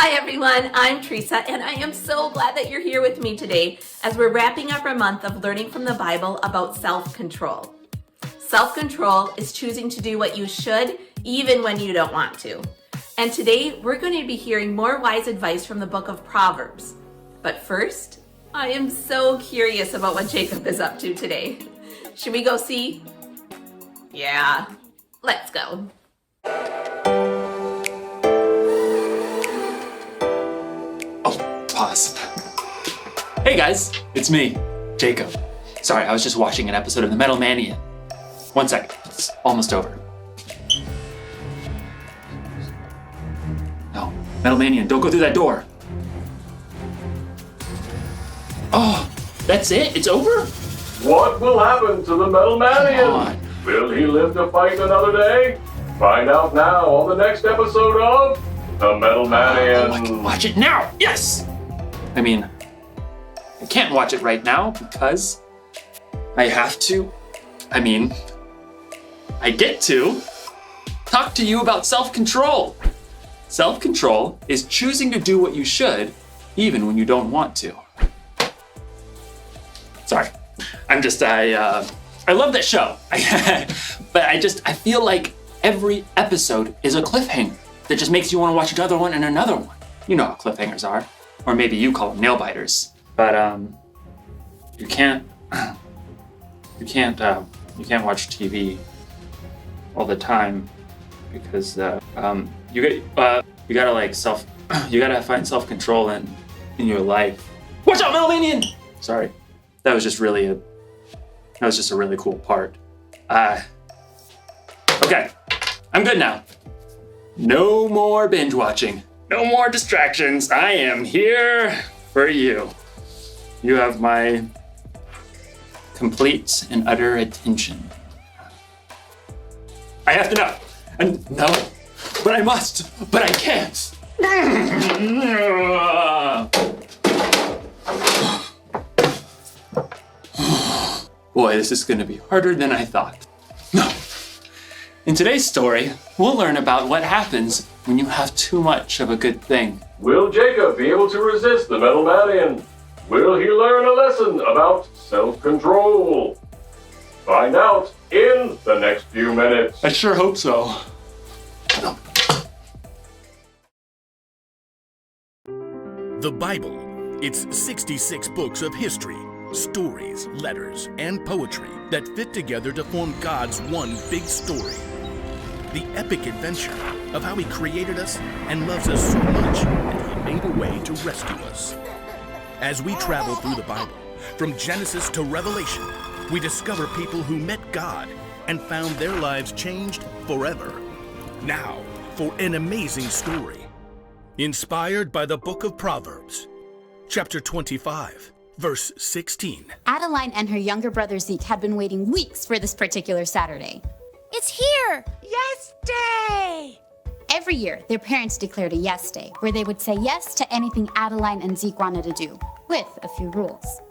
Hi everyone, I'm Teresa and I am so glad that you're here with me today as we're wrapping up our month of learning from the Bible about self-control. Self-control is choosing to do what you should even when you don't want to. And today we're going to be hearing more wise advice from the book of Proverbs. But first, I am so curious about what Jacob is up to today. Should we go see? Yeah, let's go. Pause. Hey guys, it's me, Jacob. Sorry, I was just watching an episode of The Metal Manian. 1 second, it's almost over. No, Metal Manian, don't go through that door. Oh, that's it? It's over? What will happen to the Metal Manian? Will he live to fight another day? Find out now on the next episode of The Metal Manian. I can watch it now, yes! I mean, I can't watch it right now because I have to, I get to talk to you about self-control. Self-control is choosing to do what you should even when you don't want to. Sorry, I love that show. But I feel like every episode is a cliffhanger that just makes you want to watch another one and another one. You know how cliffhangers are. Or maybe you call them nail biters. But you can't watch TV all the time because you gotta find self-control in your life. Watch out, Metal Manian! Sorry, that was just a really cool part. Okay, I'm good now. No more binge watching. No more distractions. I am here for you. You have my complete and utter attention. I have to know. And no, but I must, but I can't. Boy, this is gonna be harder than I thought. No. In today's story, we'll learn about what happens when you have too much of a good thing. Will Jacob be able to resist the Metal Manian? Will he learn a lesson about self-control? Find out in the next few minutes. I sure hope so. The Bible. It's 66 books of history, stories, letters, and poetry that fit together to form God's one big story. The epic adventure of how He created us and loves us so much that He made a way to rescue us. As we travel through the Bible, from Genesis to Revelation, we discover people who met God and found their lives changed forever. Now, for an amazing story. Inspired by the book of Proverbs, chapter 25, verse 16. Adeline and her younger brother Zeke had been waiting weeks for this particular Saturday. It's here! Yes Day! Every year, their parents declared a yes day, where they would say yes to anything Adeline and Zeke wanted to do, with a few rules.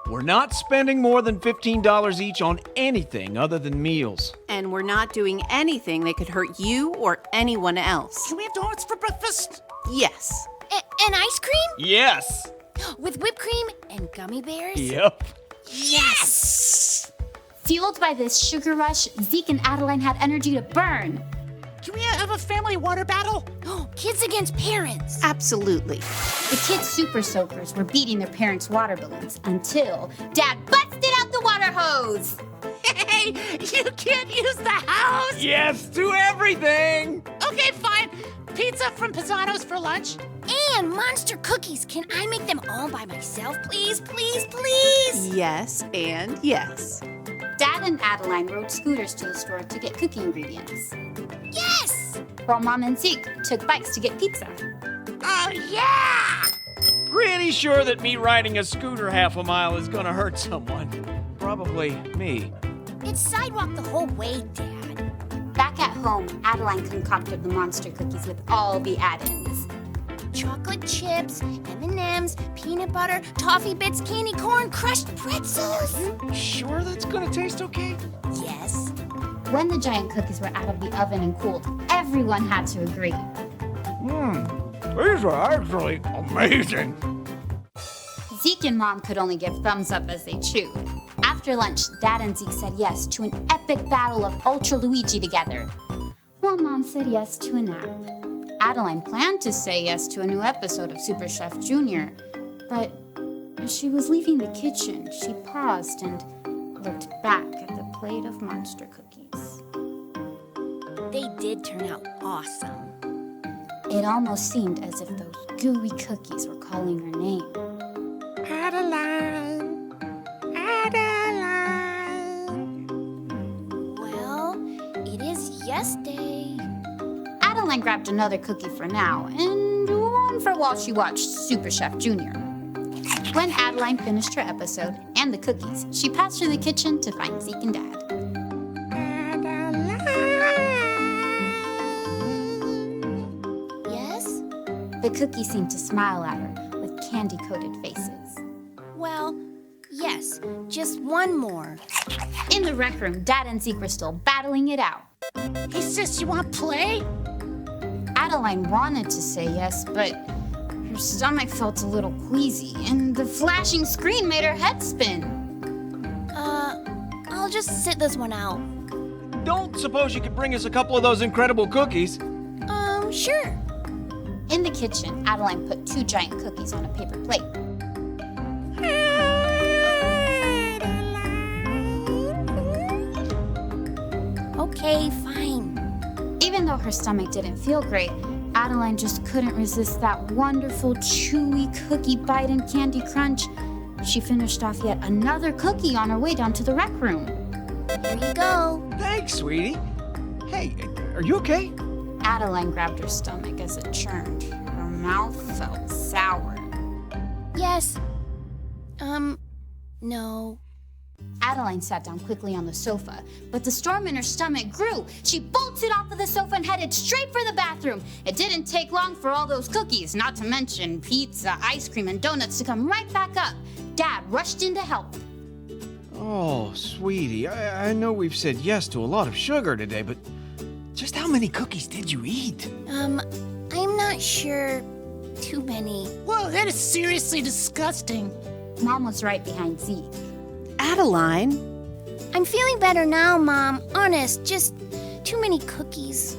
We're not spending more than $15 each on anything other than meals. And we're not doing anything that could hurt you or anyone else. Can we have donuts for breakfast? Yes. And ice cream? Yes! With whipped cream and gummy bears? Yep. Yes! Fueled by this sugar rush, Zeke and Adeline had energy to burn. Can we have a family water battle? Kids against parents. Absolutely. The kids' super soakers were beating their parents' water balloons until Dad busted out the water hose. Hey, you can't use the house! Yes to everything! Okay, fine. Pizza from Pisano's for lunch. And monster cookies. Can I make them all by myself, please, please, please? Yes and yes. Dad and Adeline rode scooters to the store to get cookie ingredients, Yes! while Mom and Zeke took bikes to get pizza. Oh, yeah! Pretty sure that me riding a scooter half a mile is gonna hurt someone. Probably me. It's sidewalk the whole way, Dad. Back at home, Adeline concocted the monster cookies with all the add-ins. Chocolate chips, M&Ms, peanut butter, toffee bits, candy corn, crushed pretzels. Sure that's gonna taste okay? Yes. When the giant cookies were out of the oven and cooled, everyone had to agree. These are actually amazing. Zeke and Mom could only give thumbs up as they chewed. After lunch, Dad and Zeke said yes to an epic battle of Ultra Luigi together, while Mom said yes to a nap. Adeline planned to say yes to a new episode of Super Chef Junior, but as she was leaving the kitchen, she paused and looked back at the plate of monster cookies. They did turn out awesome. It almost seemed as if those gooey cookies were calling her name. Adeline. Adeline. Well, it is yes day. Adeline grabbed another cookie for now and one for while she watched Super Chef Junior. When Adeline finished her episode and the cookies, she passed through the kitchen to find Zeke and Dad. Yes? The cookies seemed to smile at her with candy-coated faces. Well, yes, just one more. In the rec room, Dad and Zeke were still battling it out. Hey sis, you want to play? Adeline wanted to say yes, but her stomach felt a little queasy, and the flashing screen made her head spin. I'll just sit this one out. Don't suppose you could bring us a couple of those incredible cookies? Sure. In the kitchen, Adeline put 2 giant cookies on a paper plate. Okay, fine. Even though her stomach didn't feel great, Adeline just couldn't resist that wonderful chewy cookie bite and candy crunch. She finished off yet another cookie on her way down to the rec room. Here you go. Thanks, sweetie. Hey, are you okay? Adeline grabbed her stomach as it churned. Her mouth felt sour. Yes. No. Adeline sat down quickly on the sofa, but the storm in her stomach grew. She bolted off of the sofa and headed straight for the bathroom. It didn't take long for all those cookies, not to mention pizza, ice cream, and donuts, to come right back up. Dad rushed in to help. Oh, sweetie, I know we've said yes to a lot of sugar today, but just how many cookies did you eat? I'm not sure. Too many. Whoa, that is seriously disgusting. Mom was right behind Zeke. Adeline, I'm feeling better now, Mom. Honest, just too many cookies.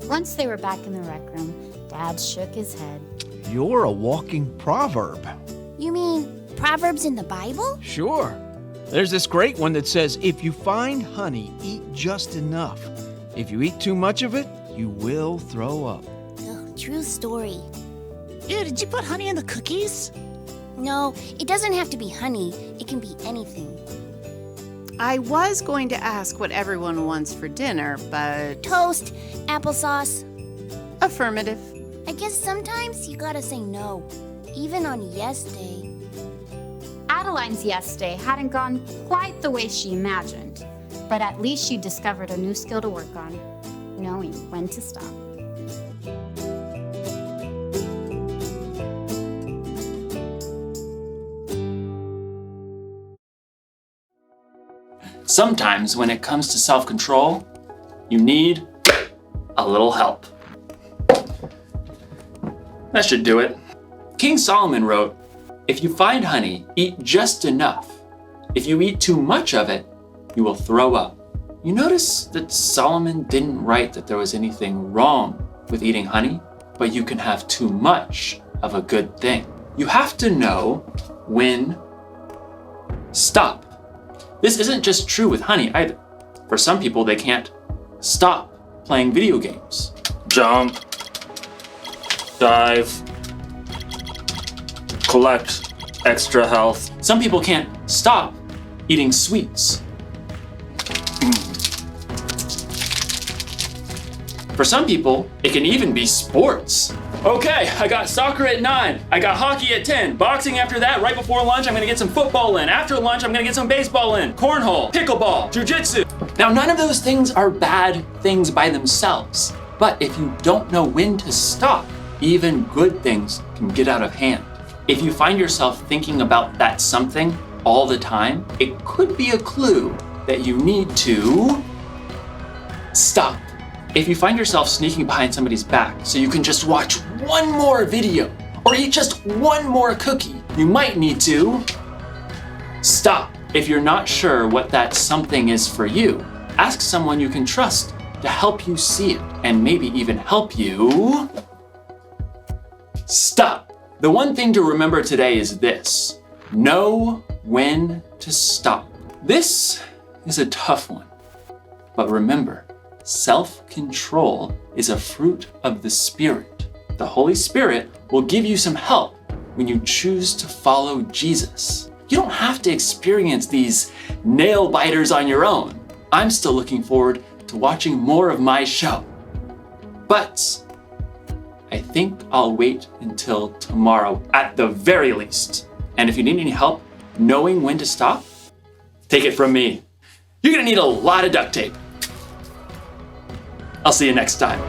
Once they were back in the rec room, Dad shook his head. You're a walking proverb. You mean Proverbs in the Bible? Sure. There's this great one that says, if you find honey, eat just enough. If you eat too much of it, you will throw up. Ugh, true story. Ew, did you put honey in the cookies? No, it doesn't have to be honey. It can be anything. I was going to ask what everyone wants for dinner, but... Toast, applesauce. Affirmative. I guess sometimes you gotta say no, even on yes day. Adeline's yes day hadn't gone quite the way she imagined, but at least she discovered a new skill to work on, knowing when to stop. Sometimes when it comes to self-control, you need a little help. That should do it. King Solomon wrote, "If you find honey, eat just enough. If you eat too much of it, you will throw up." You notice that Solomon didn't write that there was anything wrong with eating honey, but you can have too much of a good thing. You have to know when stop. This isn't just true with honey either. For some people, they can't stop playing video games. Jump, dive, collect extra health. Some people can't stop eating sweets. For some people, it can even be sports. Okay, I got soccer at 9. I got hockey at 10. Boxing after that. Right before lunch, I'm gonna get some football in. After lunch, I'm gonna get some baseball in. Cornhole, pickleball, jujitsu. Now, none of those things are bad things by themselves. But if you don't know when to stop, even good things can get out of hand. If you find yourself thinking about that something all the time, it could be a clue that you need to stop. If you find yourself sneaking behind somebody's back so you can just watch one more video or eat just one more cookie, you might need to stop. If you're not sure what that something is for you, ask someone you can trust to help you see it and maybe even help you stop. The one thing to remember today is this: know when to stop. This is a tough one, but remember, self-control is a fruit of the Spirit. The Holy Spirit will give you some help when you choose to follow Jesus. You don't have to experience these nail biters on your own. I'm still looking forward to watching more of my show. But I think I'll wait until tomorrow at the very least. And if you need any help knowing when to stop, take it from me. You're gonna need a lot of duct tape. I'll see you next time.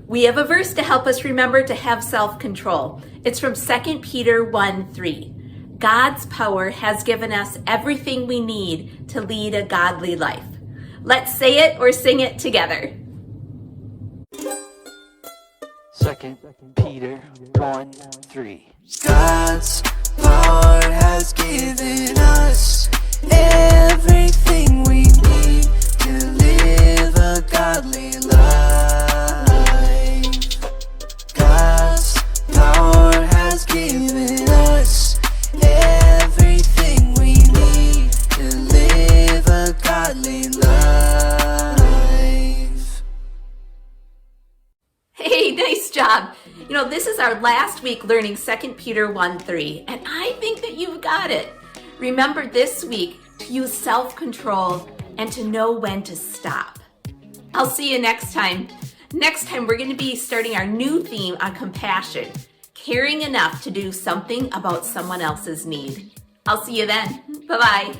We have a verse to help us remember to have self-control. It's from 2 Peter 1:3. God's power has given us everything we need to lead a godly life. Let's say it or sing it together. 2 Peter 1:3. God's power has given us everything we need to live a godly life. God's power has given us everything we need to live a godly life. Hey, nice job. You know, this is our last week learning 2 Peter 1:3, and I think that you've got it. Remember this week to use self-control and to know when to stop. I'll see you next time. Next time, we're going to be starting our new theme on compassion, caring enough to do something about someone else's need. I'll see you then. Bye-bye.